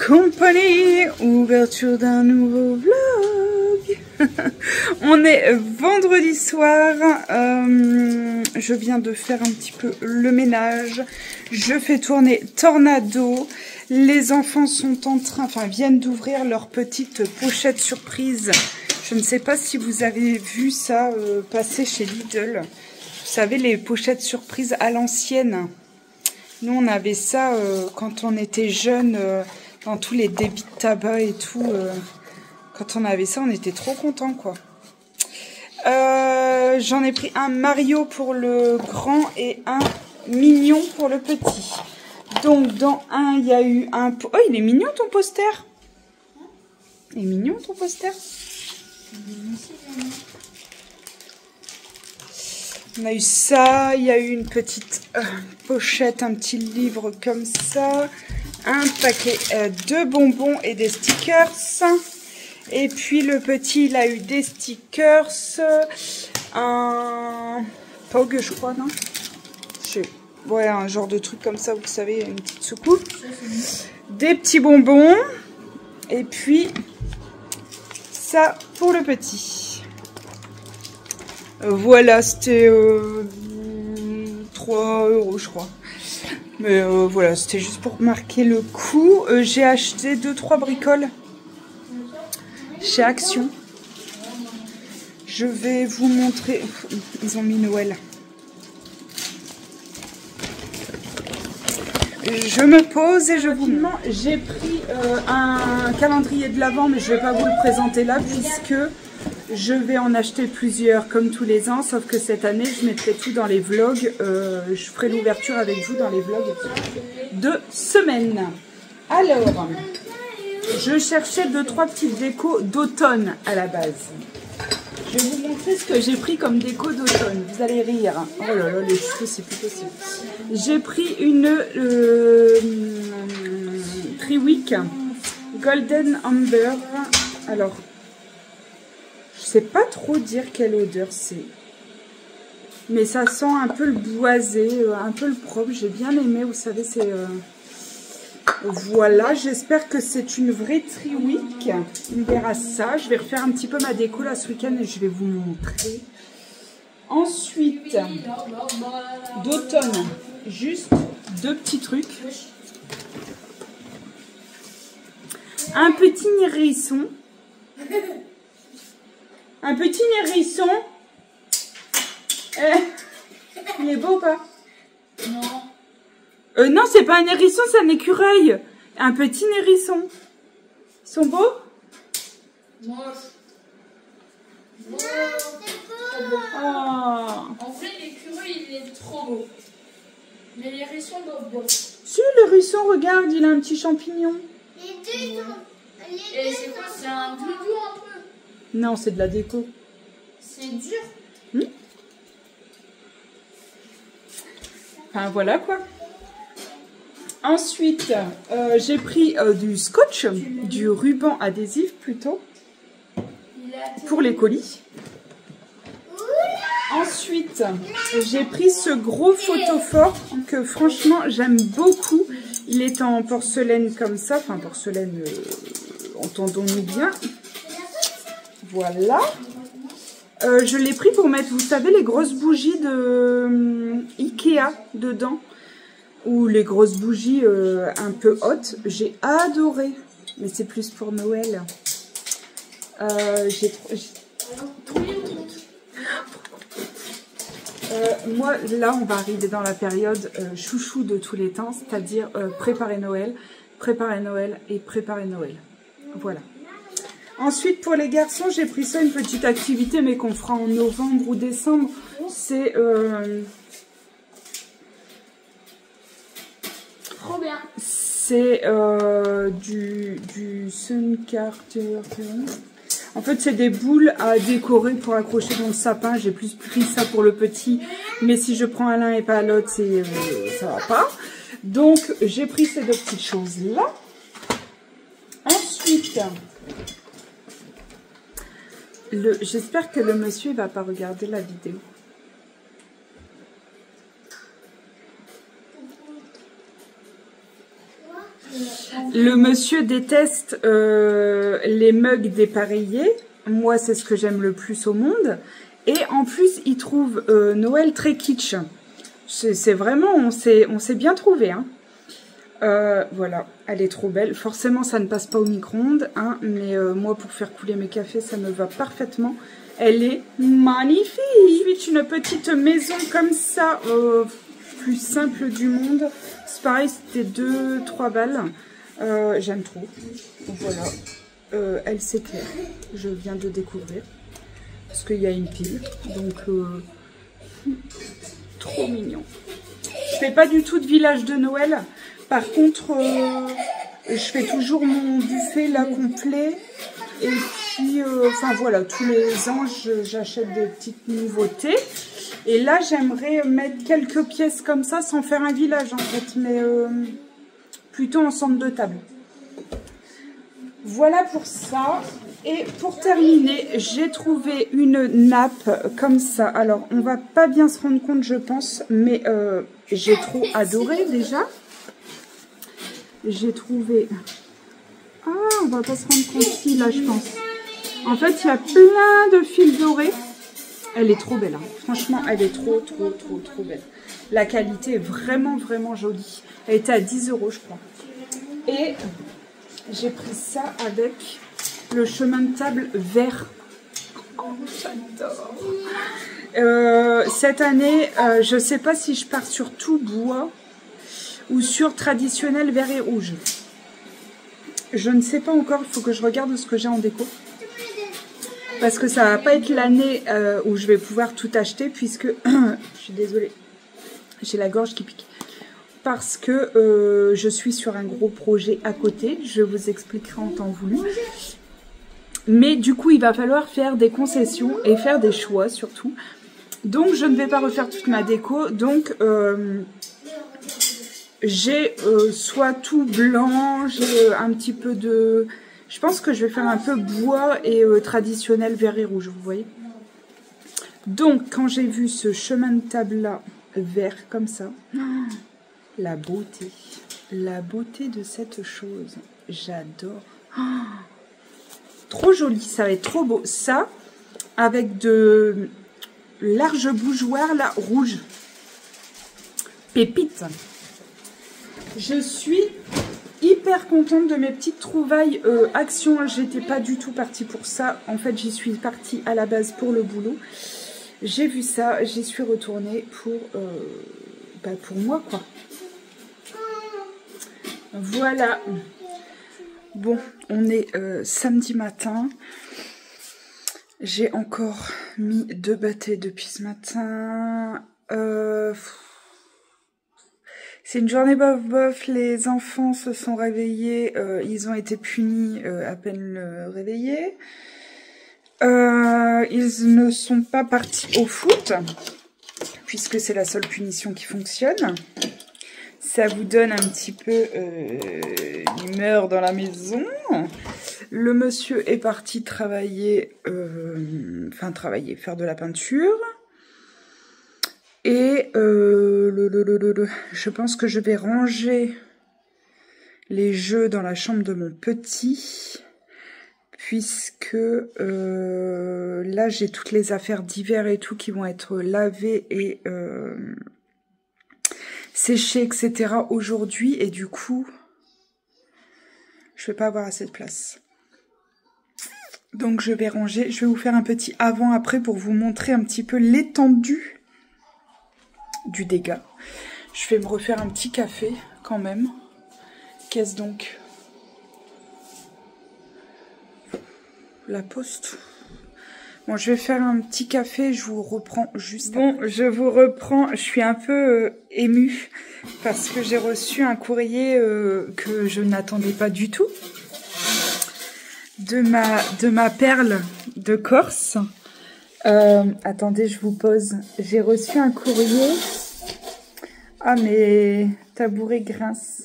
compagnie, ouverture d'un nouveau vlog. On est vendredi soir, je viens de faire un petit peu le ménage, je fais tourner Tornado, les enfants sont en train, viennent d'ouvrir leur petite pochette surprise. Je ne sais pas si vous avez vu ça passer chez Lidl, vous savez les pochettes surprises à l'ancienne. Nous on avait ça quand on était jeunes, dans tous les débits de tabac et tout. Quand on avait ça, on était trop contents, quoi. J'en ai pris un Mario pour le grand et un Mignon pour le petit. Donc, dans un, il y a eu un... Oh, il est mignon, ton poster. Il est mignon, ton poster. On a eu ça, il y a eu une petite pochette, un petit livre comme ça. Un paquet de bonbons et des stickers. Et puis le petit, il a eu des stickers, un Pog, je crois, non? Ouais, un genre de truc comme ça, vous savez, une petite soucoupe. Des petits bonbons. Et puis, ça pour le petit. Voilà, c'était 3 €, je crois. Mais voilà, c'était juste pour marquer le coup. J'ai acheté 2-3 bricoles chez Action. Je vais vous montrer. Ils ont mis Noël. Je me pose et je vous montre. J'ai pris un calendrier de l'Avent, mais je ne vais pas vous le présenter là puisque je vais en acheter plusieurs comme tous les ans. Sauf que cette année, je mettrai tout dans les vlogs. Je ferai l'ouverture avec vous dans les vlogs de semaine. Alors... je cherchais 2-3 petites décos d'automne à la base. Je vais vous montrer ce que j'ai pris comme déco d'automne. Vous allez rire. Oh là là, les cheveux, c'est plus possible. J'ai pris une Triwick Golden Amber. Alors, je sais pas trop dire quelle odeur c'est. Mais ça sent un peu le boisé, un peu le propre. J'ai bien aimé, vous savez, c'est... Voilà, j'espère que c'est une vraie Triwick. On verra ça. Je vais refaire un petit peu ma déco là ce week-end et je vais vous montrer. Ensuite, d'automne, juste 2 petits trucs. Un petit hérisson. Un petit hérisson. Il est beau ou pas? Non. Non, c'est pas un hérisson, c'est un écureuil. Un petit hérisson. Ils sont beaux? Moche. Non, c'est beau. Oh. En vrai, l'écureuil, il est trop beau. Mais les hérissons doivent bien. Si, le hérisson, regarde, il a un petit champignon. Les deux sont... Et c'est quoi? C'est un doudou un peu? Non, c'est de la déco. C'est dur. Enfin, voilà quoi. Ensuite, j'ai pris du scotch, du ruban adhésif plutôt, pour les colis. Ensuite, j'ai pris ce gros photophore que franchement j'aime beaucoup. Il est en porcelaine comme ça, enfin porcelaine, entendons-nous bien. Voilà. Je l'ai pris pour mettre, vous savez, les grosses bougies de Ikea dedans. Ou les grosses bougies un peu hautes. J'ai adoré. Mais c'est plus pour Noël. J'ai trop moi, là, on va arriver dans la période chouchou de tous les temps. C'est-à-dire préparer Noël et préparer Noël. Voilà. Ensuite, pour les garçons, j'ai pris ça, une petite activité, mais qu'on fera en novembre ou décembre. C'est... Trop bien. c'est du Sun Carter. En fait, c'est des boules à décorer pour accrocher dans le sapin. J'ai plus pris ça pour le petit. Mais si je prends à l'un et pas à l'autre, ça va pas. Donc, j'ai pris ces 2 petites choses-là. Ensuite... j'espère que le monsieur ne va pas regarder la vidéo. Le monsieur déteste les mugs dépareillés. Moi, c'est ce que j'aime le plus au monde. Et en plus, il trouve Noël très kitsch. C'est vraiment, on s'est bien trouvé. Hein. Voilà, elle est trop belle. Forcément, ça ne passe pas au micro-ondes. Hein, mais moi, pour faire couler mes cafés, ça me va parfaitement. Elle est magnifique. Ensuite, une petite maison comme ça, plus simple du monde. C'est pareil, c'était 2-3 balles. J'aime trop. Voilà. Elle s'éclaire. Je viens de découvrir. Parce qu'il y a une pile. Donc, trop mignon. Je fais pas du tout de village de Noël. Par contre, je fais toujours mon buffet là complet. Et puis, enfin voilà, tous les ans, j'achète des petites nouveautés. Et là, j'aimerais mettre quelques pièces comme ça sans faire un village en fait. Mais plutôt en centre de table. Voilà pour ça. Et pour terminer, j'ai trouvé une nappe comme ça. Alors, on va pas bien se rendre compte, je pense, mais j'ai trop adoré déjà. J'ai trouvé... Ah, on va pas se rendre compte si, là, je pense. En fait, il y a plein de fils dorés. Elle est trop belle, hein. Franchement, elle est trop belle. La qualité est vraiment, vraiment jolie. Elle était à 10 €, je crois. Et j'ai pris ça avec le chemin de table vert. Oh, j'adore. Cette année, je sais pas si je pars sur tout bois ou sur traditionnel vert et rouge. Je ne sais pas encore, il faut que je regarde ce que j'ai en déco. Parce que ça va pas être l'année où je vais pouvoir tout acheter puisque, je suis désolée, j'ai la gorge qui pique. Parce que je suis sur un gros projet à côté, je vous expliquerai en temps voulu. Mais du coup, il va falloir faire des concessions et faire des choix surtout. Donc, je ne vais pas refaire toute ma déco. Donc, j'ai soit tout blanc, j'ai un petit peu de... Je pense que je vais faire un peu bois et traditionnel vert et rouge, vous voyez. Donc, quand j'ai vu ce chemin de table-là, vert comme ça, la beauté de cette chose, j'adore. Trop joli, ça va être trop beau. Ça, avec de larges bougeoirs, là, rouge. Pépite. Je suis hyper contente de mes petites trouvailles Action. J'étais pas du tout partie pour ça. En fait, j'y suis partie à la base pour le boulot. J'ai vu ça, j'y suis retournée pour moi, quoi. Voilà. Bon, on est samedi matin. J'ai encore mis 2 bâtés depuis ce matin. C'est une journée bof. Les enfants se sont réveillés. Ils ont été punis à peine réveillés. Ils ne sont pas partis au foot, puisque c'est la seule punition qui fonctionne. Ça vous donne un petit peu l'humeur dans la maison. Le monsieur est parti travailler, faire de la peinture. Et je pense que je vais ranger les jeux dans la chambre de mon petit. Puisque là, j'ai toutes les affaires d'hiver et tout qui vont être lavées et séchées, etc. aujourd'hui. Et du coup, je vais pas avoir assez de place. Donc, je vais ranger. Je vais vous faire un petit avant-après pour vous montrer un petit peu l'étendue du dégât. Je vais me refaire un petit café quand même. Qu'est-ce donc ? La poste. Bon, je vais faire un petit café, je vous reprends juste après. Bon, je vous reprends, je suis un peu émue parce que j'ai reçu un courrier que je n'attendais pas du tout de ma perle de Corse. Attendez, je vous pose. J'ai reçu un courrier. Ah, mes tabourets grincent.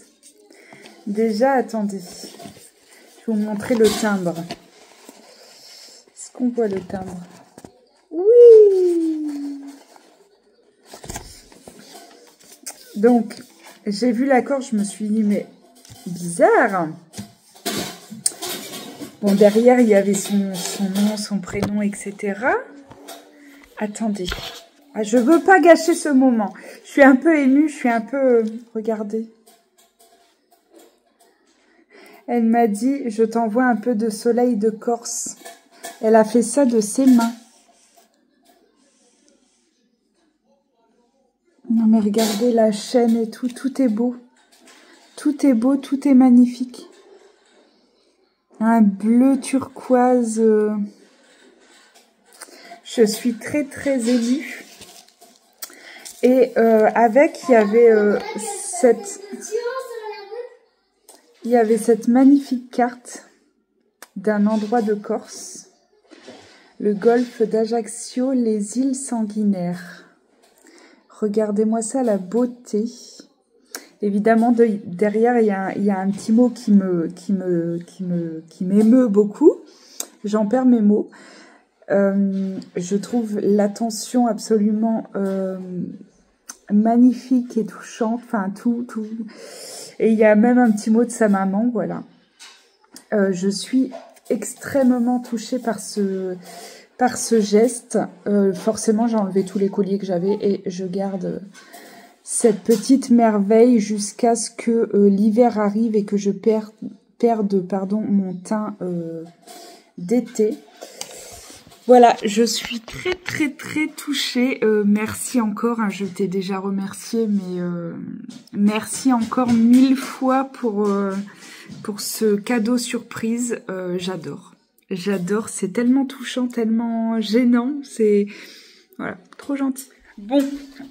Déjà, attendez. Je vais vous montrer le timbre. Qu'on voit le timbre. Oui. Donc, j'ai vu l'accord, je me suis dit, mais bizarre. Bon, derrière, il y avait son nom, son prénom, etc. Attendez. Ah, je veux pas gâcher ce moment. Je suis un peu émue, je suis un peu... regardez. Elle m'a dit, je t'envoie un peu de soleil de Corse. Elle a fait ça de ses mains. Non mais regardez la chaîne et tout, tout est beau. Tout est beau, tout est magnifique. Un bleu turquoise. Je suis très très émue. Et avec, il y avait cette magnifique carte d'un endroit de Corse. Le golfe d'Ajaccio, les îles sanguinaires. Regardez-moi ça, la beauté. Évidemment, derrière, il y a un petit mot qui m'émeut beaucoup. J'en perds mes mots. Je trouve l'attention absolument magnifique et touchante. Enfin, tout. Et il y a même un petit mot de sa maman, voilà. Je suis extrêmement touchée par ce geste. Forcément, j'ai enlevé tous les colliers que j'avais et je garde cette petite merveille jusqu'à ce que l'hiver arrive et que je perde mon teint d'été. Voilà, je suis très très très touchée. Merci encore, hein, je t'ai déjà remercié, mais merci encore 1000 fois pour ce cadeau surprise. J'adore. J'adore, c'est tellement touchant, tellement gênant, c'est... Voilà, trop gentil. Bon,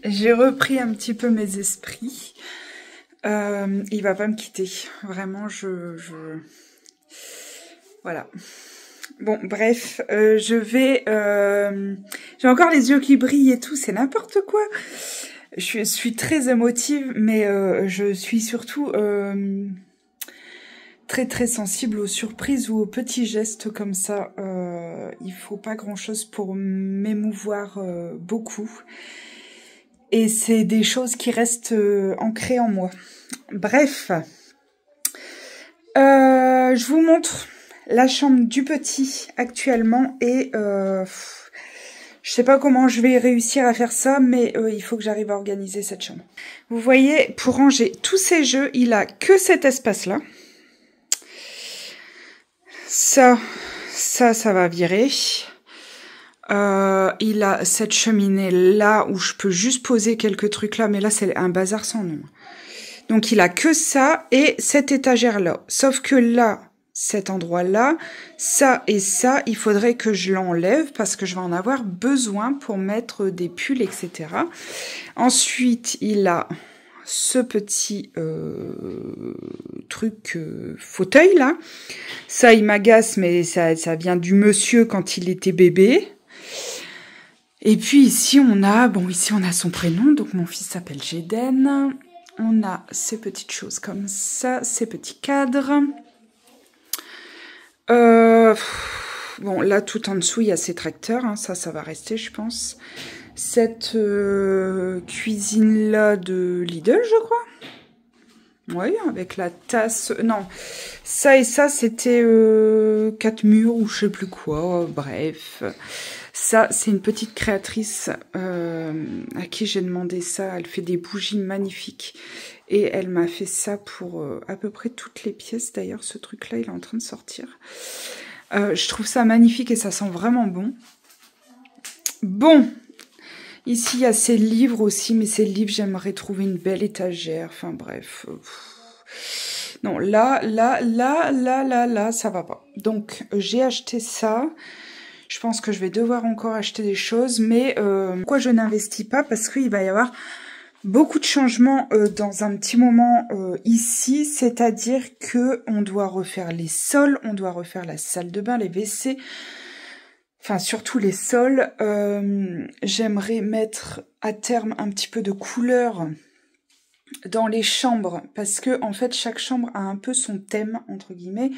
j'ai repris un petit peu mes esprits. Il va pas me quitter. Vraiment, Voilà. Bon, bref, j'ai encore les yeux qui brillent et tout, c'est n'importe quoi. Je suis très émotive, mais je suis surtout... très très sensible aux surprises ou aux petits gestes comme ça. Il faut pas grand chose pour m'émouvoir beaucoup. Et c'est des choses qui restent ancrées en moi. Bref. Je vous montre la chambre du petit actuellement et je sais pas comment je vais réussir à faire ça, mais il faut que j'arrive à organiser cette chambre. Vous voyez, pour ranger tous ces jeux, il a que cet espace-là. Ça va virer. Il a cette cheminée là où je peux juste poser quelques trucs là, mais là c'est un bazar sans nom. Donc il a que ça et cette étagère là. Sauf que là, cet endroit là, ça et ça, il faudrait que je l'enlève parce que je vais en avoir besoin pour mettre des pulls, etc. Ensuite, il a ce petit truc fauteuil là. Ça, il m'agace, mais ça vient du monsieur quand il était bébé. Et puis ici, on a son prénom, donc mon fils s'appelle Jeden. On a ces petites choses comme ça, ces petits cadres. Bon, là, tout en dessous, il y a ces tracteurs, hein, ça va rester, je pense. Cette cuisine-là de Lidl, je crois. Oui, avec la tasse... Non, ça et ça, c'était 4 murs ou je sais plus quoi, bref. Ça, c'est une petite créatrice à qui j'ai demandé ça. Elle fait des bougies magnifiques. Et elle m'a fait ça pour à peu près toutes les pièces. D'ailleurs, ce truc-là, il est en train de sortir. Je trouve ça magnifique et ça sent vraiment bon. Bon, ici, il y a ces livres aussi. Mais ces livres, j'aimerais trouver une belle étagère. Enfin, bref. Non, là, ça va pas. Donc, j'ai acheté ça. Je pense que je vais devoir encore acheter des choses. Mais pourquoi je n'investis pas? Parce qu'il va y avoir beaucoup de changements dans un petit moment ici. C'est-à-dire que on doit refaire les sols, on doit refaire la salle de bain, les WC. Enfin, surtout les sols. J'aimerais mettre à terme un petit peu de couleur dans les chambres. Parce que, en fait, chaque chambre a un peu son thème, entre guillemets.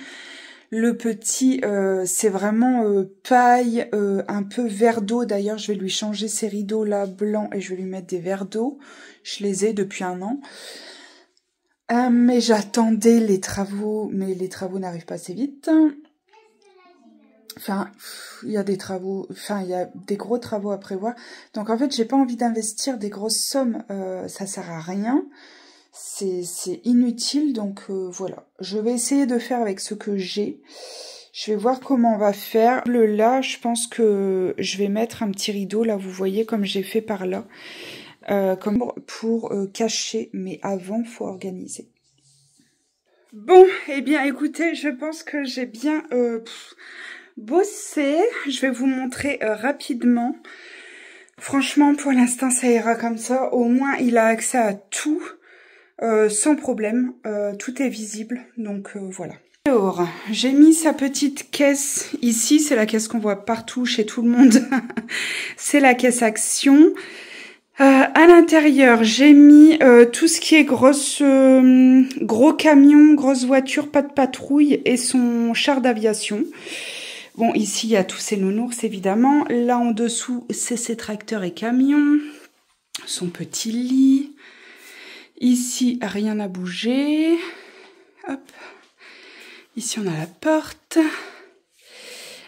Le petit, c'est vraiment paille, un peu verre d'eau. D'ailleurs, je vais lui changer ces rideaux là blancs et je vais lui mettre des verres d'eau. Je les ai depuis un an. Mais j'attendais les travaux, mais les travaux n'arrivent pas assez vite. Enfin, il y a des travaux, enfin, il y a des gros travaux à prévoir. Donc, en fait, j'ai pas envie d'investir des grosses sommes. Ça sert à rien. C'est inutile. Donc, voilà. Je vais essayer de faire avec ce que j'ai. Je vais voir comment on va faire. Là, je pense que je vais mettre un petit rideau. Là, vous voyez, comme j'ai fait par là. Comme pour cacher. Mais avant, faut organiser. Bon, eh bien, écoutez, je pense que j'ai bien bossé. Je vais vous montrer rapidement. Franchement, pour l'instant, ça ira comme ça. Au moins, il a accès à tout sans problème. Tout est visible, donc voilà. Alors, j'ai mis sa petite caisse ici. C'est la caisse qu'on voit partout chez tout le monde. C'est la caisse Action. À l'intérieur, j'ai mis tout ce qui est gros camion, grosse voiture, pas de patrouille et son char d'aviation. Bon, ici, il y a tous ces nounours, évidemment. Là, en dessous, c'est ses tracteurs et camions. Son petit lit. Ici, rien n'a bougé. Hop. Ici, on a la porte.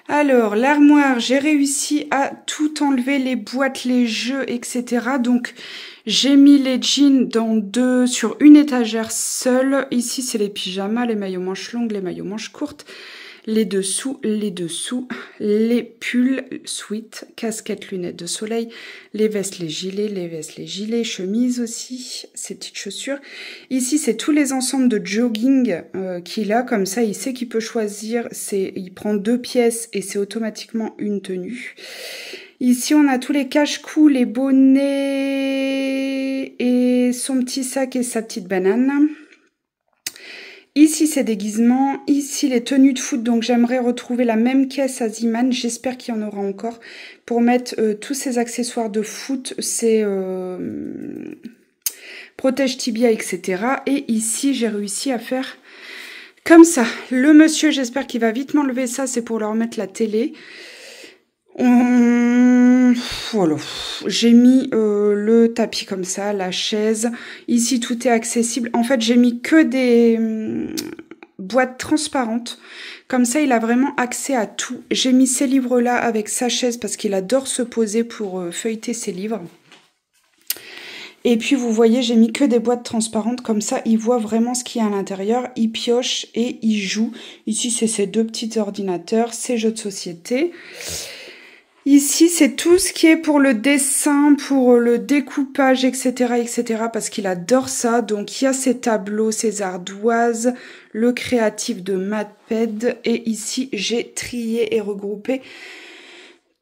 Alors, l'armoire, j'ai réussi à tout enlever, les boîtes, les jeux, etc. Donc, j'ai mis les jeans sur une étagère seule. Ici, c'est les pyjamas, les maillots manches longues, les maillots manches courtes, les dessous, les pulls, sweat, casquettes, lunettes de soleil, les vestes, les gilets, chemises aussi, ces petites chaussures. Ici, c'est tous les ensembles de jogging qu'il a, comme ça, il sait qu'il peut choisir. Il prend 2 pièces et c'est automatiquement une tenue. Ici, on a tous les cache-cou, les bonnets et son petit sac et sa petite banane. Ici, c'est déguisements. Ici, les tenues de foot. Donc, j'aimerais retrouver la même caisse à Ziman. J'espère qu'il y en aura encore pour mettre tous ces accessoires de foot. C'est protège tibia, etc. Et ici, j'ai réussi à faire comme ça. Le monsieur, j'espère qu'il va vite m'enlever ça. C'est pour leur mettre la télé. Voilà, j'ai mis le tapis comme ça, la chaise. Ici, tout est accessible. En fait, j'ai mis que des boîtes transparentes. Comme ça, il a vraiment accès à tout. J'ai mis ces livres-là avec sa chaise parce qu'il adore se poser pour feuilleter ses livres. Et puis, vous voyez, j'ai mis que des boîtes transparentes. Comme ça, il voit vraiment ce qu'il y a à l'intérieur. Il pioche et il joue. Ici, c'est ses 2 petits ordinateurs, ses jeux de société. Ici, c'est tout ce qui est pour le dessin, pour le découpage, etc., etc., parce qu'il adore ça. Donc, il y a ses tableaux, ses ardoises, le créatif de Matped. Et ici, j'ai trié et regroupé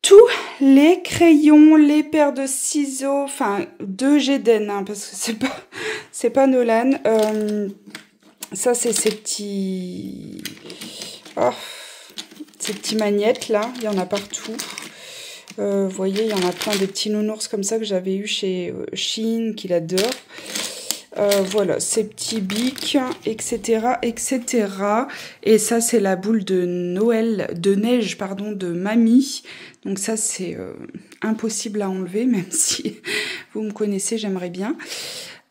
tous les crayons, les paires de ciseaux, enfin, de Géden, hein, parce que c'est pas Nolan. Ça, c'est ces petits magnettes, là. Il y en a partout. Vous voyez, il y en a plein des petits nounours comme ça que j'avais eu chez Shein, qu'il adore. Voilà, ces petits bics, etc., etc. Et ça, c'est la boule de neige, pardon, de mamie. Donc ça, c'est impossible à enlever, même si vous me connaissez, j'aimerais bien.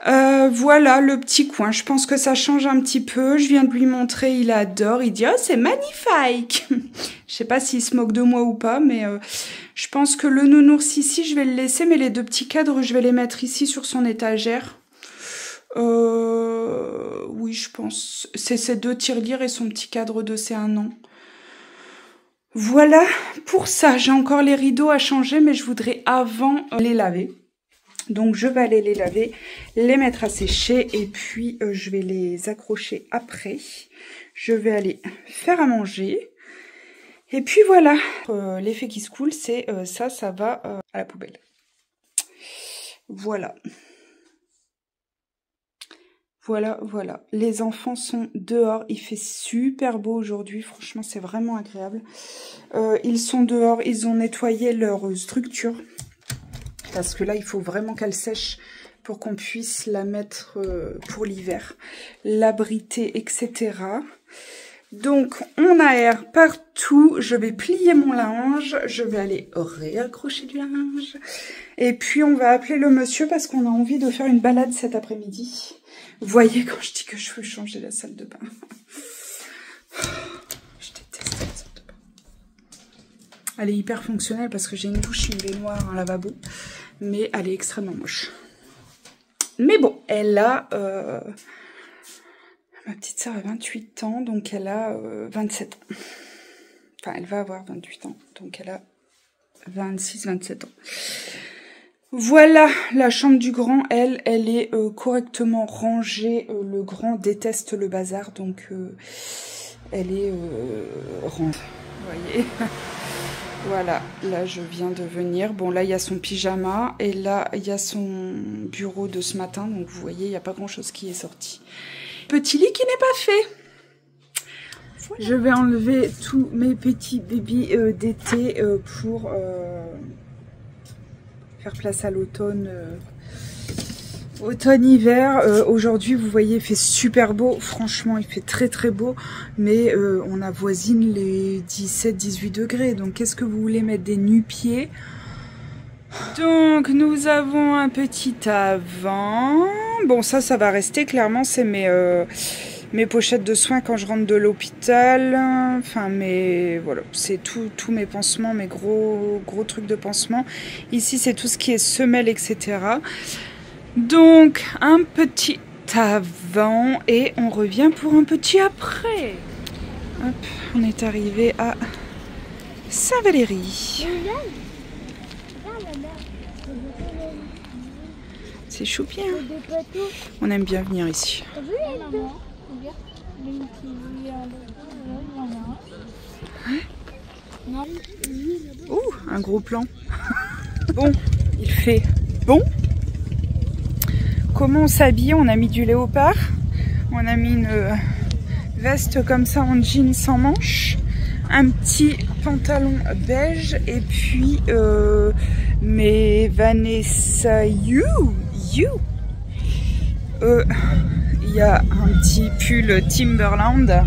Voilà le petit coin, je pense que ça change un petit peu. Je viens de lui montrer, il adore, il dit « Oh, c'est magnifique !» Je sais pas s'il se moque de moi ou pas, mais je pense que le nounours ici, je vais le laisser, mais les 2 petits cadres, je vais les mettre ici sur son étagère. Oui, je pense. C'est ces 2 tirelires et son petit cadre de c'est 1 an. Voilà pour ça. J'ai encore les rideaux à changer, mais je voudrais avant les laver. Donc, je vais aller les laver, les mettre à sécher et puis je vais les accrocher après. Je vais aller faire à manger. Et puis voilà, l'effet qui se coule, c'est ça va à la poubelle. Voilà. Voilà. Les enfants sont dehors, il fait super beau aujourd'hui, franchement c'est vraiment agréable. Ils sont dehors, ils ont nettoyé leur structure. Parce que là, il faut vraiment qu'elle sèche pour qu'on puisse la mettre pour l'hiver, l'abriter, etc. Donc, on aère partout. Je vais plier mon linge. Je vais aller réaccrocher du linge. Et puis, on va appeler le monsieur parce qu'on a envie de faire une balade cet après-midi. Vous voyez quand je dis que je veux changer la salle de bain. Je déteste la salle de bain. Elle est hyper fonctionnelle parce que j'ai une douche, une baignoire, un lavabo. Mais elle est extrêmement moche. Mais bon, elle a... ma petite sœur a 28 ans, donc elle a 27 ans. Enfin, elle va avoir 28 ans, donc elle a 26-27 ans. Voilà, la chambre du grand, elle est correctement rangée. Le grand déteste le bazar, donc elle est rangée. Vous voyez. Voilà, là je viens de venir. Bon, là il y a son pyjama et là il y a son bureau de ce matin. Donc vous voyez, il n'y a pas grand chose qui est sorti. Petit lit qui n'est pas fait. Voilà. Je vais enlever tous mes petits bébés d'été pour faire place à l'automne. Automne-hiver, aujourd'hui vous voyez il fait super beau, franchement il fait très très beau, mais on avoisine les 17-18 degrés, donc qu'est-ce que vous voulez mettre des nu-pieds? Donc nous avons un petit avant, bon ça va rester clairement, c'est mes pochettes de soins quand je rentre de l'hôpital, enfin mais voilà, c'est tous mes pansements, mes gros trucs de pansement. Ici c'est tout ce qui est semelle etc. Donc, un petit avant et on revient pour un petit après. Hop, on est arrivé à Saint-Valéry. C'est choupi, hein? On aime bien venir ici. Ouh, un gros plan. Bon, il fait bon. Comment on s'habille? On a mis du léopard, on a mis une veste comme ça en jean sans manches, un petit pantalon beige et puis mes Vanessa You. Il y a un petit pull Timberland,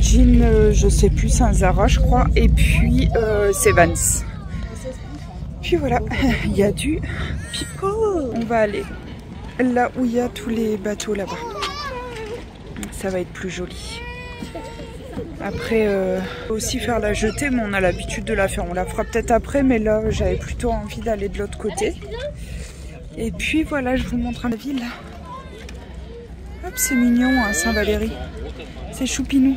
jean je sais plus, c'est un Zara je crois, et puis c'est Vans. Puis voilà, il y a du people. On va aller là où il y a tous les bateaux là-bas. Ça va être plus joli. Après, aussi faire la jetée, mais on a l'habitude de la faire. On la fera peut-être après, mais là, j'avais plutôt envie d'aller de l'autre côté. Et puis voilà, je vous montre la ville. Hop, c'est mignon, hein, Saint-Valéry. C'est choupinou.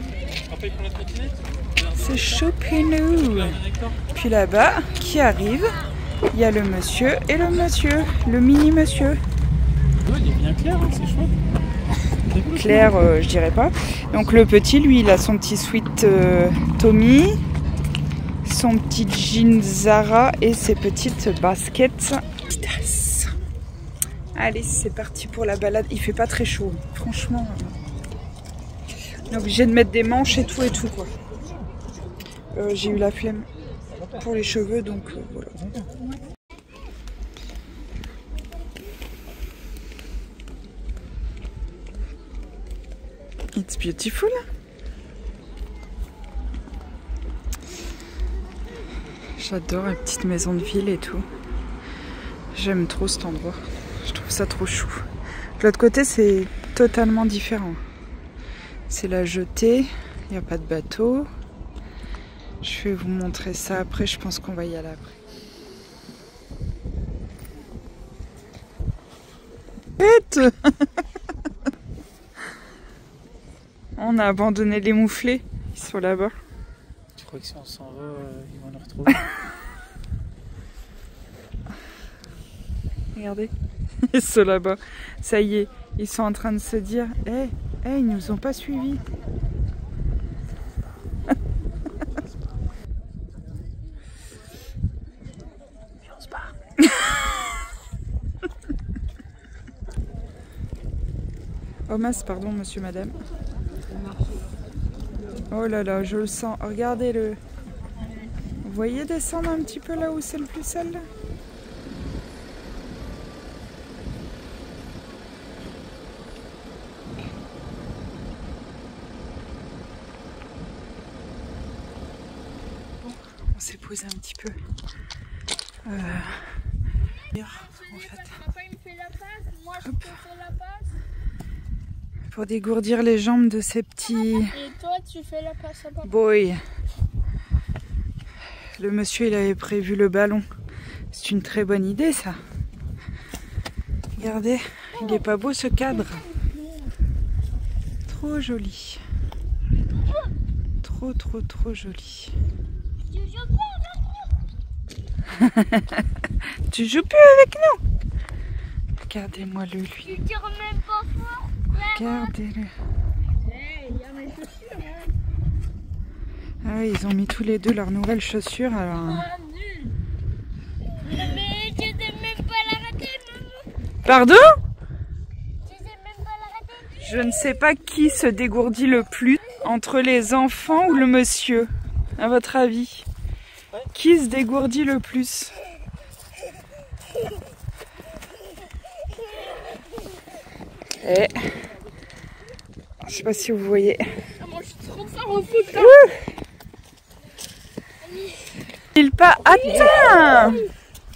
C'est choupinou. Puis là-bas, qui arrive, il y a le monsieur et le monsieur, le mini-monsieur. Ouais, il est bien clair, hein, c'est chouette. Clair, je dirais pas. Donc le petit, lui, il a son petit sweat Tommy, son petit jean Zara et ses petites baskets Adidas. Allez, c'est parti pour la balade. Il fait pas très chaud, franchement. On est obligé de mettre des manches et tout quoi. J'ai eu la flemme pour les cheveux, donc voilà. It's beautiful. J'adore la petite maison de ville et tout. J'aime trop cet endroit. Je trouve ça trop chou. De l'autre côté, c'est totalement différent. C'est la jetée. Il n'y a pas de bateau. Je vais vous montrer ça après. Je pense qu'on va y aller après. On a abandonné les mouflets. Ils sont là-bas. Tu crois que si on s'en va, ils vont nous retrouver? Regardez. Ils sont là-bas. Ça y est. Ils sont en train de se dire hey, ils nous ont pas suivis. On se barre. Oh mince, pardon, monsieur, madame. Oh là là, je le sens. Regardez-le. Vous voyez descendre un petit peu là où c'est le plus sale là? On s'est posé un petit peu. En fait. Papa il me fait la passe, moi je peux faire la passe. pour dégourdir les jambes de ces petits Et toi, tu fais la passe à papa. boys. Le monsieur, il avait prévu le ballon. C'est une très bonne idée, ça. Regardez, il est pas beau ce cadre. Trop joli. Trop, trop, trop joli. Tu joues plus avec nous? Regardez-moi le lui. Tu tires même pas fort. Regardez-le. Il y a mes chaussures. Ah oui, ils ont mis tous les deux leurs nouvelles chaussures. Alors... Nul. Mais tu sais même pas l'arrêter, maman. Pardon? Tu sais même pas l'arrêter. Je ne sais pas qui se dégourdit le plus entre les enfants ou le monsieur. À votre avis? Qui se dégourdit le plus? Et... je sais pas si vous voyez. Ah, moi, je suis trop fort au foot. Là. Il pas atteint.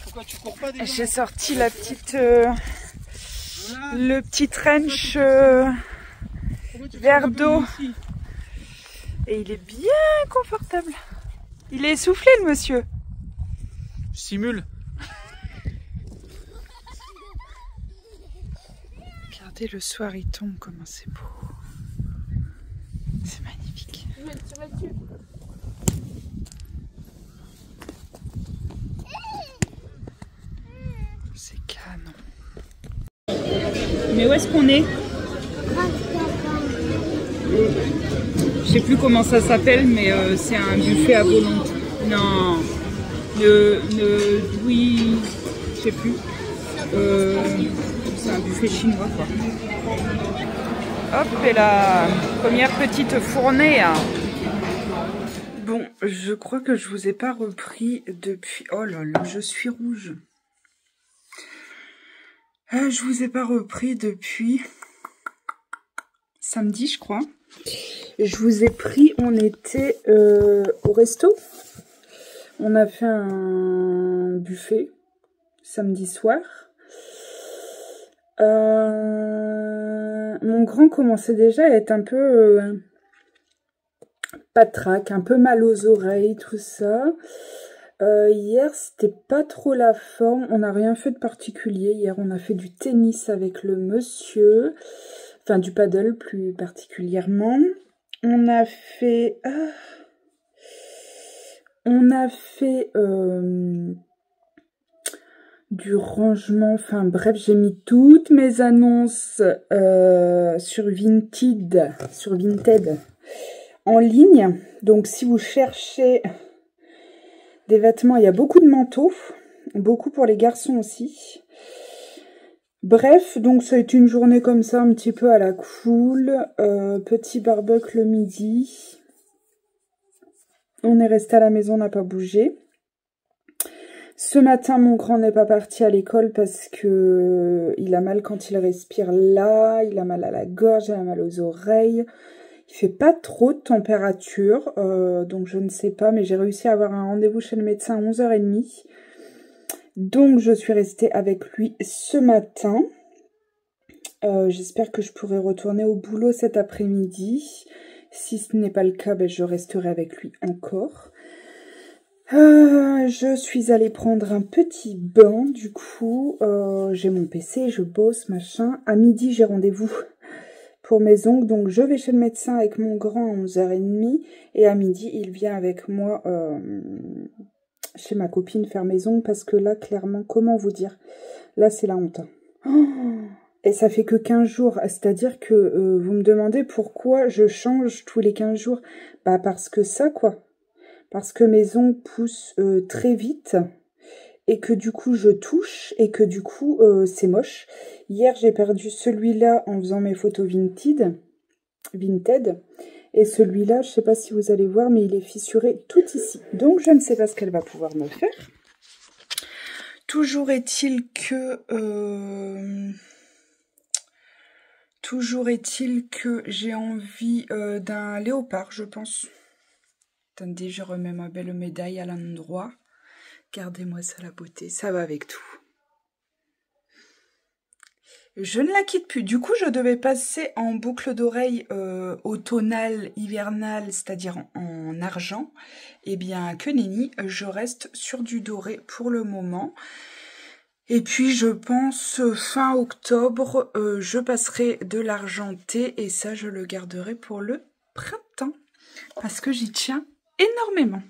Pourquoi tu cours pas déjà? J'ai sorti la petite, le petit trench verre d'eau et il est bien confortable. Il est essoufflé le monsieur. Je simule. Regardez le soir il tombe, comment c'est beau. C'est magnifique. Je vais te tirer dessus. C'est canon. Mais où est-ce qu'on est? Je sais plus comment ça s'appelle, mais c'est un buffet à volonté. Non, oui, je sais plus. C'est un buffet chinois, quoi. Hop, et la première petite fournée. Bon, je crois que je vous ai pas repris depuis... Oh là là, je suis rouge. Je vous ai pas repris depuis samedi, je crois. Je vous ai pris, on était au resto. On a fait un buffet samedi soir. Mon grand commençait déjà à être un peu patraque, un peu mal aux oreilles, tout ça. Hier, c'était pas trop la forme. On n'a rien fait de particulier. Hier, on a fait du tennis avec le monsieur. Enfin, du paddle plus particulièrement. On a fait... du rangement. Enfin, bref, j'ai mis toutes mes annonces sur Vinted en ligne. Donc, si vous cherchez des vêtements, il y a beaucoup de manteaux. Beaucoup pour les garçons aussi. Bref, donc ça a été une journée comme ça, un petit peu à la cool. Petit barbecue le midi. On est resté à la maison, on n'a pas bougé. Ce matin, mon grand n'est pas parti à l'école parce que il a mal quand il respire là. Il a mal à la gorge, il a mal aux oreilles. Il fait pas trop de température, donc je ne sais pas, mais j'ai réussi à avoir un rendez-vous chez le médecin à 11h30. Donc je suis restée avec lui ce matin. J'espère que je pourrai retourner au boulot cet après-midi. Si ce n'est pas le cas, ben, je resterai avec lui encore. Je suis allée prendre un petit bain, du coup. J'ai mon PC, je bosse, machin. À midi, j'ai rendez-vous pour mes ongles. Donc je vais chez le médecin avec mon grand à 11h30. Et à midi, il vient avec moi... chez ma copine faire mes ongles parce que là, clairement, comment vous dire? Là, c'est la honte. Oh, et ça fait que 15 jours. C'est-à-dire que vous me demandez pourquoi je change tous les 15 jours. Bah, parce que ça, quoi. Parce que mes ongles poussent très vite et que du coup, je touche et que du coup, c'est moche. Hier, j'ai perdu celui-là en faisant mes photos Vinted. Et celui-là, je ne sais pas si vous allez voir, mais il est fissuré tout ici. Donc, je ne sais pas ce qu'elle va pouvoir me faire. Toujours est-il que... j'ai envie d'un léopard, je pense. Attendez, je remets ma belle médaille à l'endroit. Regardez-moi ça, la beauté. Ça va avec tout. Je ne la quitte plus. Du coup, je devais passer en boucle d'oreille automnale, hivernale, c'est-à-dire en argent. Eh bien, que nenni, je reste sur du doré pour le moment. Et puis, je pense, fin octobre, je passerai de l'argenté. Et ça, je le garderai pour le printemps. Parce que j'y tiens énormément.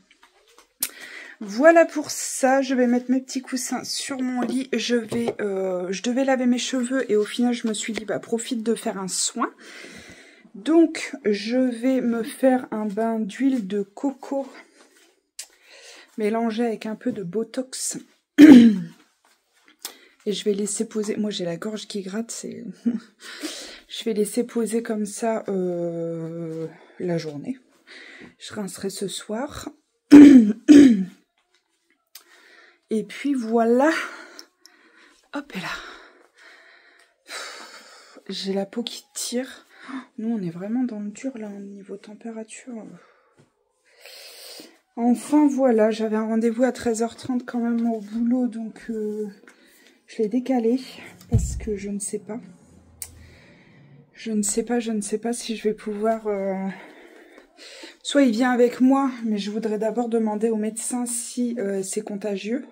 Voilà pour ça, je vais mettre mes petits coussins sur mon lit. Je devais laver mes cheveux et au final je me suis dit bah profite de faire un soin. Donc je vais me faire un bain d'huile de coco mélangé avec un peu de botox. Et je vais laisser poser, moi j'ai la gorge qui gratte, c'est je vais laisser poser comme ça la journée. Je rincerai ce soir. Et puis voilà. Hop et là. J'ai la peau qui tire. Nous on est vraiment dans le dur là au niveau température. Enfin voilà, j'avais un rendez-vous à 13h30 quand même au boulot, donc je l'ai décalé parce que je ne sais pas. Je ne sais pas si je vais pouvoir... Soit il vient avec moi, mais je voudrais d'abord demander au médecin si c'est contagieux.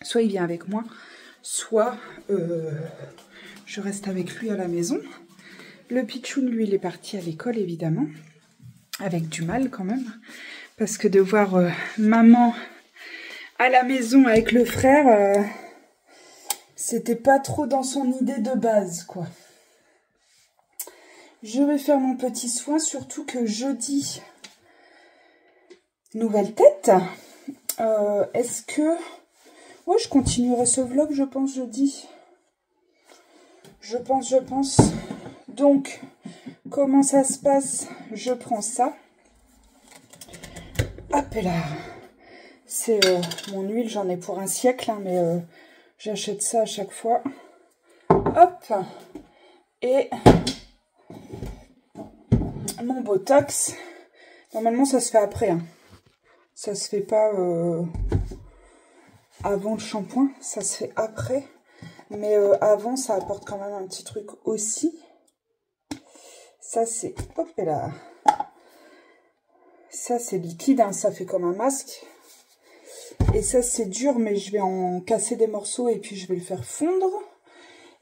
Soit il vient avec moi, soit je reste avec lui à la maison. Le pitchoun, lui, il est parti à l'école, évidemment. Avec du mal, quand même. Parce que de voir maman à la maison avec le frère, c'était pas trop dans son idée de base, quoi. Je vais faire mon petit soin, surtout que jeudi, nouvelle tête. Est-ce que... Ouais, je continuerai ce vlog, je pense, jeudi. Je pense. Donc, comment ça se passe? Je prends ça. Hop là. C'est mon huile, j'en ai pour un siècle, hein, mais j'achète ça à chaque fois. Hop. Et mon botox. Normalement, ça se fait après. Hein. Ça se fait pas avant le shampoing. Ça se fait après. Mais avant, ça apporte quand même un petit truc aussi. Ça, c'est... Hop là. Ça, c'est liquide. Hein, ça fait comme un masque. Et ça, c'est dur, mais je vais en casser des morceaux et puis je vais le faire fondre.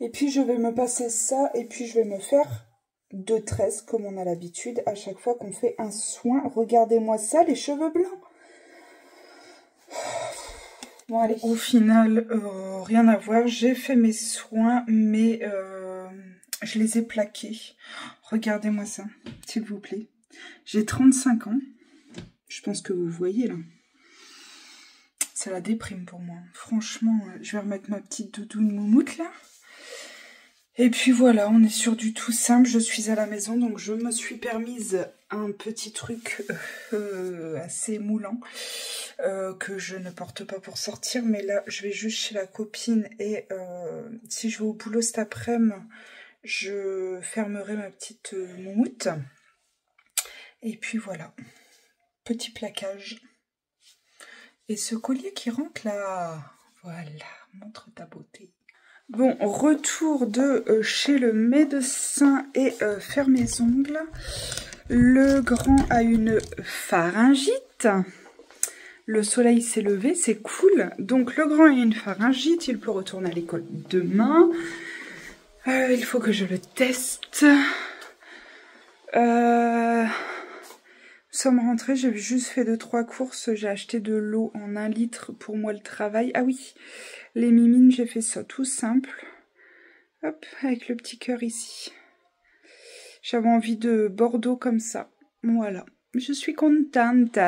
Et puis, je vais me passer ça et puis je vais me faire 2 tresses, comme on a l'habitude, à chaque fois qu'on fait un soin. Regardez-moi ça, les cheveux blancs. Bon, allez. Au final, rien à voir. J'ai fait mes soins, mais je les ai plaqués. Regardez-moi ça, s'il vous plaît. J'ai 35 ans. Je pense que vous voyez, là. Ça la déprime pour moi. Franchement, je vais remettre ma petite doudoune moumoute, là. Et puis voilà, on est sur du tout simple. Je suis à la maison, donc je me suis permise un petit truc assez moulant que je ne porte pas pour sortir. Mais là, je vais juste chez la copine et si je vais au boulot cet après-midi, je fermerai ma petite moumoute. Et puis voilà, petit plaquage. Et ce collier qui rentre là, voilà, montre ta beauté. Bon, retour de chez le médecin et faire mes ongles. Le grand a une pharyngite. Le soleil s'est levé, c'est cool. Donc le grand a une pharyngite, il peut retourner à l'école demain. Il faut que je le teste. Nous sommes rentrés, j'ai juste fait 2-3 courses. J'ai acheté de l'eau en 1 litre pour moi le travail. Ah oui, les mimines, j'ai fait ça tout simple. Hop, avec le petit cœur ici. J'avais envie de Bordeaux comme ça. Voilà, je suis contente.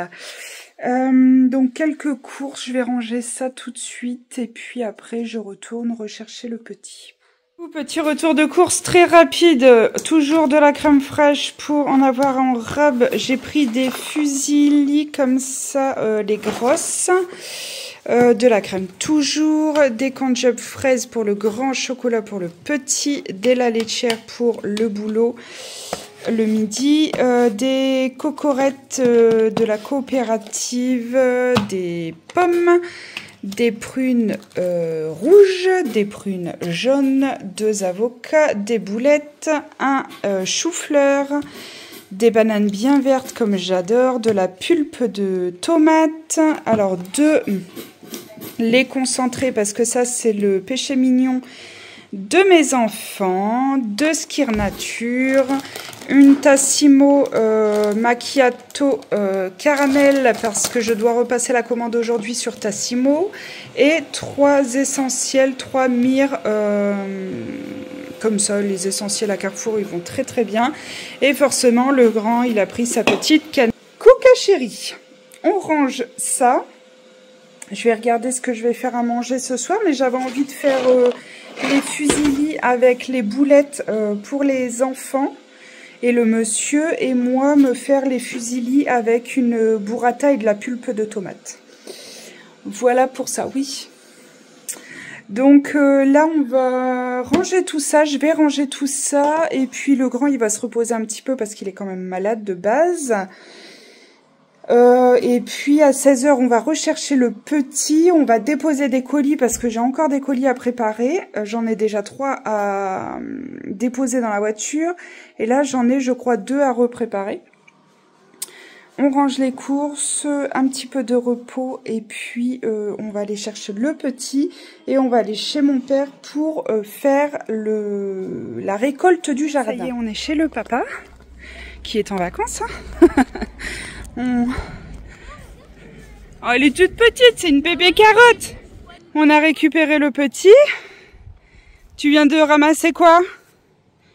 Donc quelques courses, je vais ranger ça tout de suite. Et puis après, je retourne rechercher le petit. Petit retour de course très rapide, toujours de la crème fraîche pour en avoir en rab. J'ai pris des fusilli comme ça, les grosses, de la crème toujours, des canjab fraises pour le grand, chocolat pour le petit, des la laitière pour le boulot le midi, des cocorettes de la coopérative, des pommes, des prunes rouges, des prunes jaunes, 2 avocats, des boulettes, un chou-fleur, des bananes bien vertes comme j'adore, de la pulpe de tomate, alors 2 laits concentrés parce que ça c'est le péché mignon de mes enfants, 2 Skyr Nature, une Tassimo macchiato caramel parce que je dois repasser la commande aujourd'hui sur Tassimo, et 3 essentiels, 3 myrrhes, comme ça les essentiels à Carrefour ils vont très très bien, et forcément le grand il a pris sa petite canne. Coca chérie, on range ça, je vais regarder ce que je vais faire à manger ce soir, mais j'avais envie de faire les fusillis avec les boulettes pour les enfants, et le monsieur et moi me faire les fusillis avec une burrata et de la pulpe de tomate. Voilà pour ça, oui. Donc là on va ranger tout ça, je vais ranger tout ça, et puis le grand il va se reposer un petit peu parce qu'il est quand même malade de base. Et puis à 16h on va rechercher le petit, on va déposer des colis parce que j'ai encore des colis à préparer, j'en ai déjà 3 à déposer dans la voiture, et là j'en ai je crois 2 à repréparer. On range les courses, un petit peu de repos, et puis on va aller chercher le petit et on va aller chez mon père pour faire la récolte du jardin. Ça y est, on est chez le papa qui est en vacances. Hein. Oh, elle est toute petite, c'est une bébé carotte. On a récupéré le petit. Tu viens de ramasser quoi?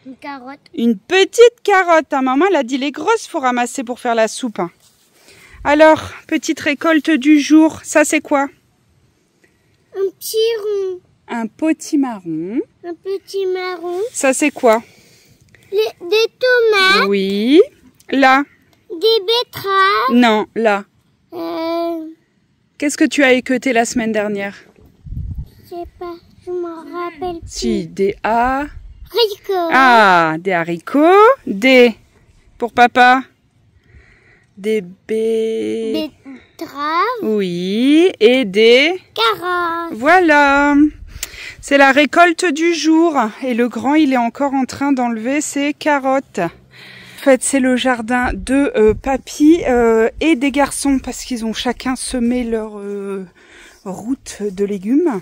Une carotte. Une petite carotte. Ta maman, elle a dit les grosses, faut ramasser pour faire la soupe. Alors, petite récolte du jour. Ça, c'est quoi? Un petit rond. Un potimarron. Un petit marron. Ça, c'est quoi? Des tomates. Oui. Là. Des betteraves. Non, là. Qu'est-ce que tu as équeuté la semaine dernière? Je sais pas, je m'en rappelle plus. Si, des haricots. Ah, des haricots. Des, pour papa, des betteraves. Oui, et des carottes. Voilà. C'est la récolte du jour. Et le grand, il est encore en train d'enlever ses carottes. En fait, c'est le jardin de papy et des garçons parce qu'ils ont chacun semé leur route de légumes.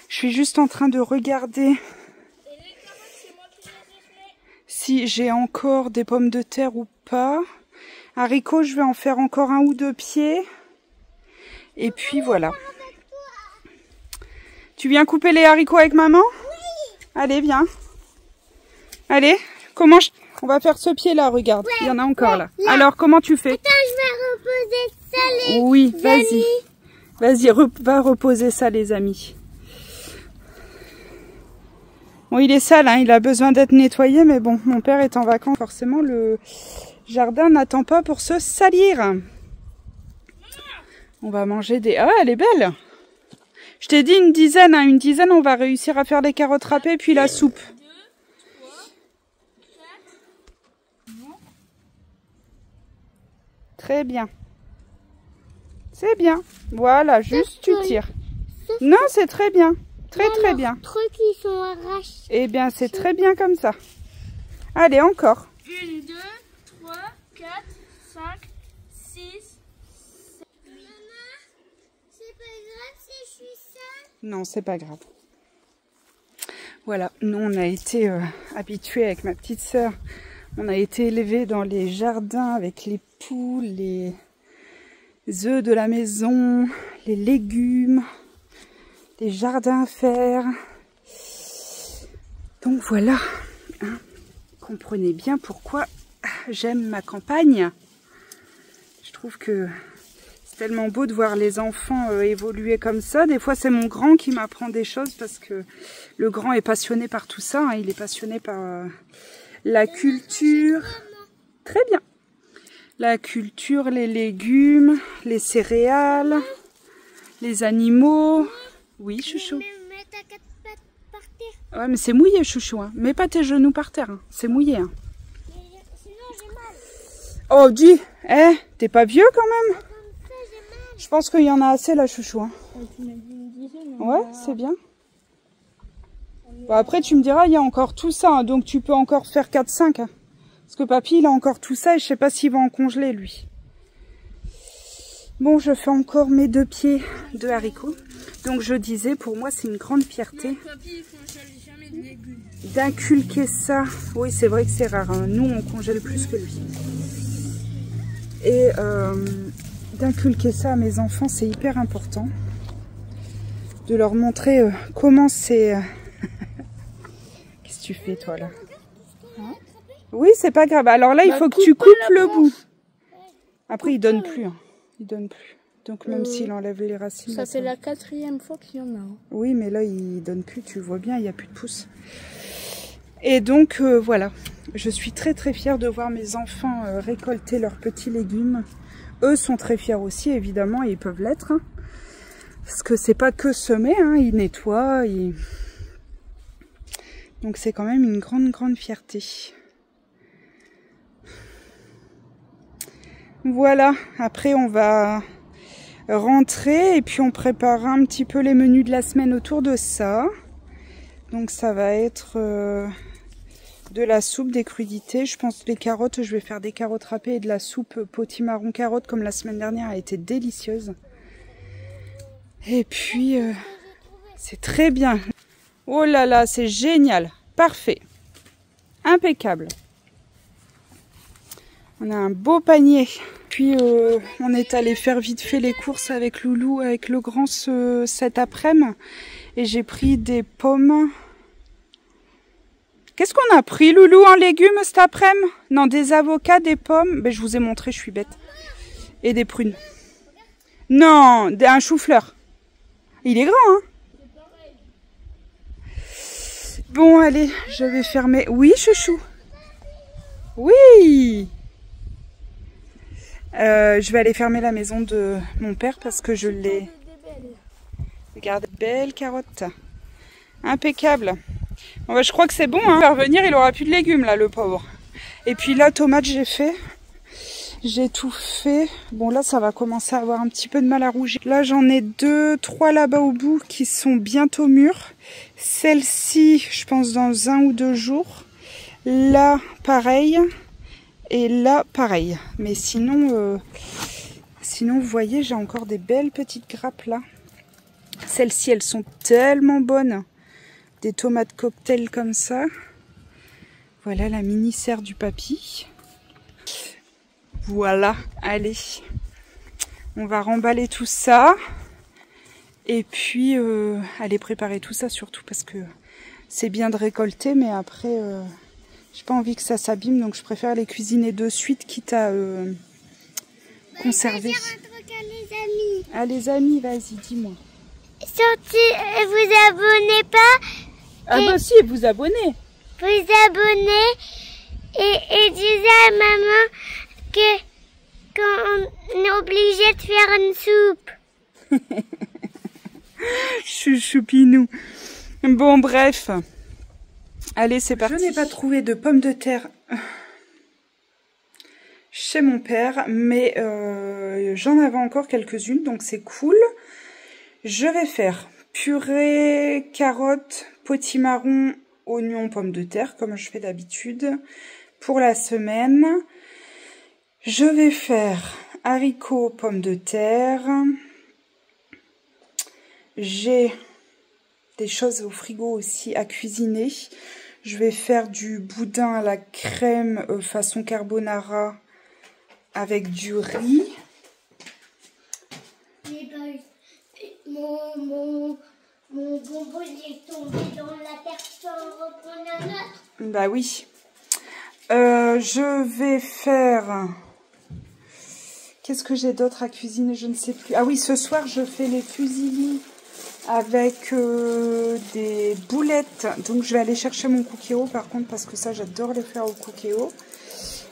Je suis juste en train de regarder si j'ai encore des pommes de terre ou pas. Haricots, je vais en faire encore 1 ou 2 pieds. Et puis voilà. Tu viens couper les haricots avec maman? Oui. Allez, viens. Allez, comment je... On va faire ce pied-là, regarde. Ouais, il y en a encore là. Alors, comment tu fais? Attends, je vais reposer ça, les Oui, vas-y. Vas-y, va reposer ça, les amis. Bon, il est sale, hein, il a besoin d'être nettoyé, mais bon, mon père est en vacances. Forcément, le jardin n'attend pas pour se salir. On va manger des... Ah, elle est belle! Je t'ai dit une dizaine, hein, une dizaine, on va réussir à faire des carottes râpées, puis la soupe. Très bien. C'est bien. Voilà, juste tu tires. Non, c'est très bien. Très bien. Les trucs, ils sont arrachés. Eh bien, c'est très bien comme ça. Allez, encore. 1, 2, 3, 4, 5, 6, 7. Maman, c'est pas grave si je suis seule? Non, c'est pas grave. Voilà, nous on a été habitués avec ma petite sœur. On a été élevés dans les jardins avec les poules, les œufs de la maison, les légumes, les jardins à faire. Donc voilà, hein, comprenez bien pourquoi j'aime ma campagne. Je trouve que c'est tellement beau de voir les enfants évoluer comme ça. Des fois c'est mon grand qui m'apprend des choses parce que le grand est passionné par tout ça, hein. Il est passionné par la culture. Très bien. La culture, les légumes, les céréales, les animaux. Oui, chouchou. Mais t'as qu'à pas par terre. Ouais, mais c'est mouillé, chouchou. Hein. Mets pas tes genoux par terre. Hein. C'est mouillé. Hein. Sinon, j'ai mal. Oh, dis, t'es pas vieux quand même? Comme ça, j'ai mal. Je pense qu'il y en a assez là, chouchou. Hein. Tu m'as dit une dizaine. Ouais, c'est bien. Bon, après, tu me diras, il y a encore tout ça, hein, donc tu peux encore faire 4-5. Hein. Parce que papy, il a encore tout ça et je sais pas s'il va en congeler, lui. Bon, je fais encore mes 2 pieds de haricots. Donc, je disais, pour moi, c'est une grande fierté d'inculquer ça. Oui, c'est vrai que c'est rare. Hein. Nous, on congèle plus que lui. Et d'inculquer ça à mes enfants, c'est hyper important. De leur montrer comment c'est... Qu'est-ce que tu fais, toi, là? Hein? Oui, c'est pas grave. Alors là, il faut que tu coupes le bout. Après, il donne plus. Hein. Il donne plus. Donc, même s'il enlève les racines... Ça fait la 4e fois qu'il y en a. Hein. Oui, mais là, il donne plus. Tu vois bien, il n'y a plus de pouces. Et donc, voilà. Je suis très, très fière de voir mes enfants récolter leurs petits légumes. Eux sont très fiers aussi, évidemment, et ils peuvent l'être. Hein. Parce que c'est pas que semer, hein, ils nettoient. Donc c'est quand même une grande, grande fierté. Voilà, après on va rentrer et puis on préparera un petit peu les menus de la semaine autour de ça. Donc ça va être de la soupe, des crudités. Je pense les carottes, je vais faire des carottes râpées et de la soupe potimarron carottes comme la semaine dernière, a été délicieuse. Et puis, c'est très bien. Oh là là, c'est génial. Parfait. Impeccable. On a un beau panier. Puis, on est allé faire vite fait les courses avec Loulou, avec le grand cet après-midi. Et j'ai pris des pommes. Qu'est-ce qu'on a pris, Loulou, en légumes cet après-midi? Non, des avocats, des pommes. Ben, je vous ai montré, je suis bête. Et des prunes. Non, un chou-fleur. Il est grand, hein? Bon, allez, je vais fermer. Oui, chouchou. Oui. Je vais aller fermer la maison de mon père parce que je l'ai... Regarde, belle carotte. Impeccable. Bon, bah, je crois que c'est bon, hein. Il va revenir, il aura plus de légumes, là, le pauvre. Et puis là, tomate, j'ai fait. J'ai tout fait. Bon, là, ça va commencer à avoir un petit peu de mal à rougir. Là, j'en ai 2, 3 là-bas au bout qui sont bientôt mûres. Celle-ci, je pense, dans 1 ou 2 jours. Là, pareil. Et là, pareil. Mais sinon, vous voyez, j'ai encore des belles petites grappes là. Celles-ci, elles sont tellement bonnes. Des tomates cocktail comme ça. Voilà la mini serre du papy. Voilà, allez, on va remballer tout ça et puis aller préparer tout ça surtout parce que c'est bien de récolter mais après j'ai pas envie que ça s'abîme donc je préfère les cuisiner de suite quitte à conserver. Ah les amis, vas-y, dis-moi. Surtout, vous abonnez pas. Ah bah si, vous abonnez. Vous abonnez et disez à maman qu'on est obligé de faire une soupe. Chouchoupinou. Bon, bref. Allez, c'est parti. Je n'ai pas trouvé de pommes de terre chez mon père, mais j'en avais encore quelques-unes, donc c'est cool. Je vais faire purée, carottes, potimarron, oignons, pommes de terre, comme je fais d'habitude, pour la semaine. Je vais faire haricots, pommes de terre. J'ai des choses au frigo aussi à cuisiner. Je vais faire du boudin à la crème façon carbonara avec du riz. Mon bonbon il est tombé dans la terre sans reprendre un autre. Bah oui. Je vais faire... Qu'est-ce que j'ai d'autre à cuisiner? Je ne sais plus. Ah oui, ce soir, je fais les fusillis avec des boulettes. Donc, je vais aller chercher mon cookéo, par contre, parce que ça, j'adore les faire au cookéo.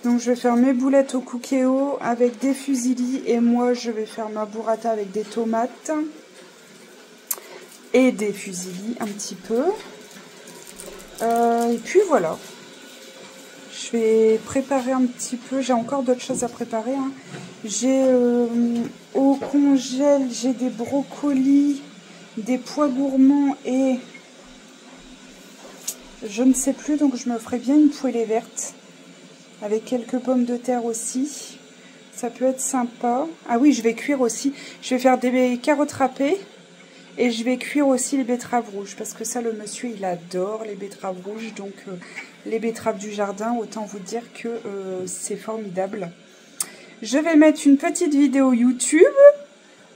Donc, je vais faire mes boulettes au cookéo avec des fusillis. Et moi, je vais faire ma burrata avec des tomates et des fusillis un petit peu. Et puis, voilà. Je je vais préparer un petit peu. J'ai encore d'autres choses à préparer. Hein. J'ai au congèle, j'ai des brocolis, des pois gourmands et je ne sais plus. Donc je me ferai bien une poêlée verte avec quelques pommes de terre aussi. Ça peut être sympa. Ah oui, je vais cuire aussi. Je vais faire des carottes râpées. Et je vais cuire aussi les betteraves rouges, parce que ça, le monsieur, il adore les betteraves rouges. Donc, les betteraves du jardin, autant vous dire que c'est formidable. Je vais mettre une petite vidéo YouTube.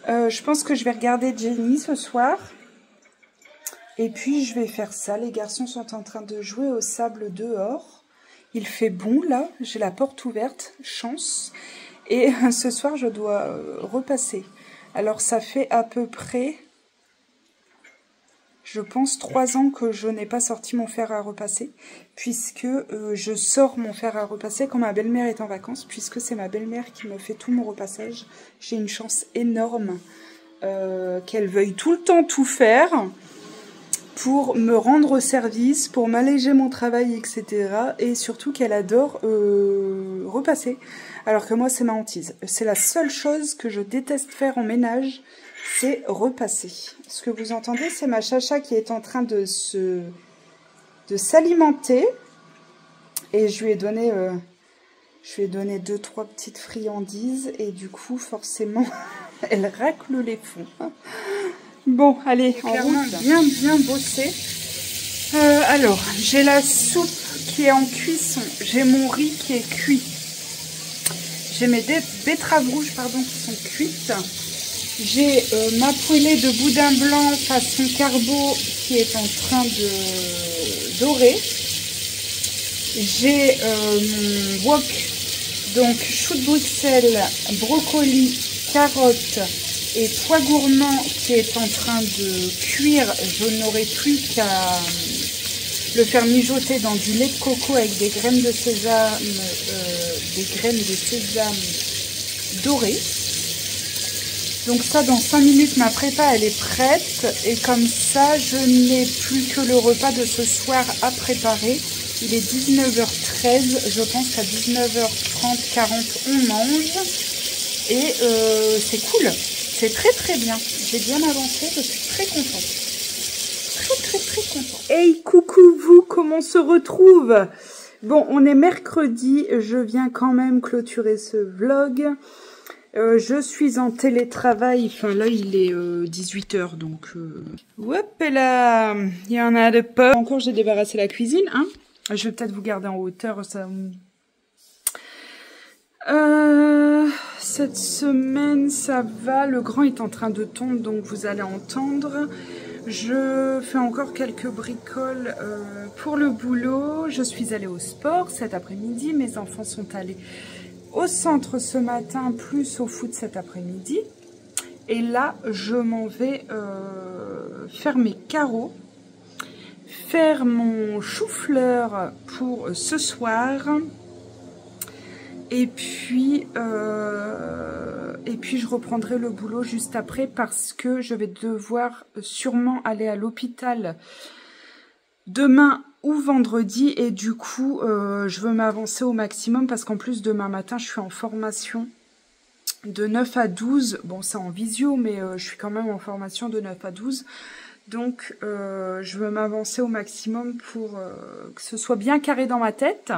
Je pense que je vais regarder Jenny ce soir. Et puis, je vais faire ça. Les garçons sont en train de jouer au sable dehors. Il fait bon, là. J'ai la porte ouverte. Chance. Et ce soir, je dois repasser. Alors, ça fait à peu près... Je pense 3 ans que je n'ai pas sorti mon fer à repasser, puisque je sors mon fer à repasser quand ma belle-mère est en vacances, puisque c'est ma belle-mère qui me fait tout mon repassage. J'ai une chance énorme qu'elle veuille tout le temps tout faire pour me rendre service, pour m'alléger mon travail, etc. Et surtout qu'elle adore repasser, alors que moi c'est ma hantise. C'est la seule chose que je déteste faire en ménage, c'est repasser. Ce que vous entendez, c'est ma chacha qui est en train de s'alimenter. Et je lui ai donné 2-3 petites friandises. Et du coup, forcément, elle racle les fonds. Bon, allez, on roule bien bossé. Alors, j'ai la soupe qui est en cuisson. J'ai mon riz qui est cuit. J'ai mes betteraves rouges, pardon, qui sont cuites. J'ai ma poêlée de boudin blanc façon carbo qui est en train de dorer. J'ai mon wok, donc chou de Bruxelles, brocoli, carottes et pois gourmands qui est en train de cuire. Je n'aurai plus qu'à le faire mijoter dans du lait de coco avec des graines de sésame, dorées. Donc ça, dans 5 minutes, ma prépa, elle est prête. Et comme ça, je n'ai plus que le repas de ce soir à préparer. Il est 19h13. Je pense qu'à 19h30, 40, on mange. Et c'est cool. C'est très bien. J'ai bien avancé. Je suis très contente. Très contente. Hey, coucou vous, comment on se retrouve? Bon, on est mercredi. Je viens quand même clôturer ce vlog. Je suis en télétravail, enfin là il est 18h donc hop là, il y en a de pas. Encore j'ai débarrassé la cuisine, hein. Je vais peut-être vous garder en hauteur, ça. Cette semaine ça va, le grand est en train de tomber donc vous allez entendre. Je fais encore quelques bricoles pour le boulot. Je suis allée au sport cet après-midi, mes enfants sont allés au centre ce matin, plus au foot cet après-midi. Et là, je m'en vais faire mes carreaux, faire mon chou-fleur pour ce soir. Et puis je reprendrai le boulot juste après parce que je vais devoir sûrement aller à l'hôpital demain ou vendredi et du coup je veux m'avancer au maximum parce qu'en plus demain matin je suis en formation de 9 à 12, bon c'est en visio mais je suis quand même en formation de 9 à 12 donc je veux m'avancer au maximum pour que ce soit bien carré dans ma tête.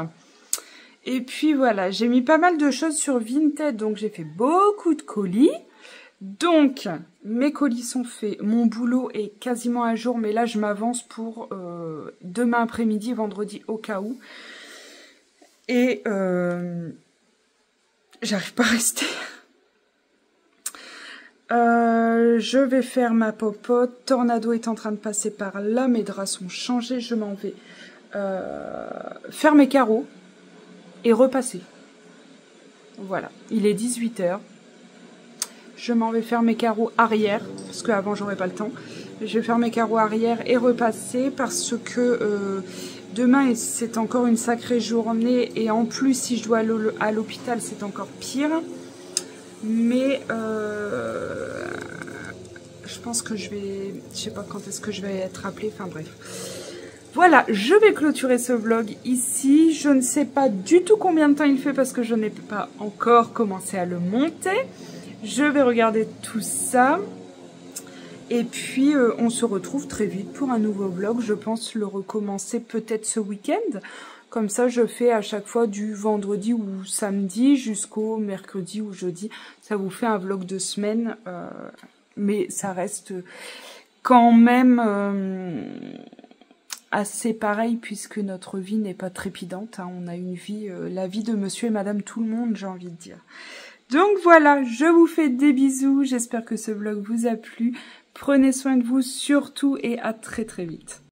Et puis voilà, j'ai mis pas mal de choses sur Vinted, donc j'ai fait beaucoup de colis. Donc, mes colis sont faits, mon boulot est quasiment à jour, mais là je m'avance pour demain après-midi, vendredi au cas où. Et j'arrive pas à rester. Je vais faire ma popote, Tornado est en train de passer par là, mes draps sont changés, je m'en vais faire mes carreaux et repasser. Voilà, il est 18h. Je m'en vais faire mes carreaux arrière, parce qu'avant j'aurais pas le temps. Je vais faire mes carreaux arrière et repasser, parce que demain c'est encore une sacrée journée. Et en plus, si je dois aller à l'hôpital, c'est encore pire. Mais je pense que je vais... Je sais pas quand est-ce que je vais être appelée, enfin bref. Voilà, je vais clôturer ce vlog ici. Je ne sais pas du tout combien de temps il fait parce que je n'ai pas encore commencé à le monter. Je vais regarder tout ça. Et puis, on se retrouve très vite pour un nouveau vlog. Je pense le recommencer peut-être ce week-end. Comme ça, je fais à chaque fois du vendredi ou samedi jusqu'au mercredi ou jeudi. Ça vous fait un vlog de semaine. Mais ça reste quand même assez pareil puisque notre vie n'est pas trépidante. Hein. On a une vie, la vie de monsieur et madame tout le monde, j'ai envie de dire. Donc voilà, je vous fais des bisous. J'espère que ce vlog vous a plu. Prenez soin de vous surtout et à très très vite.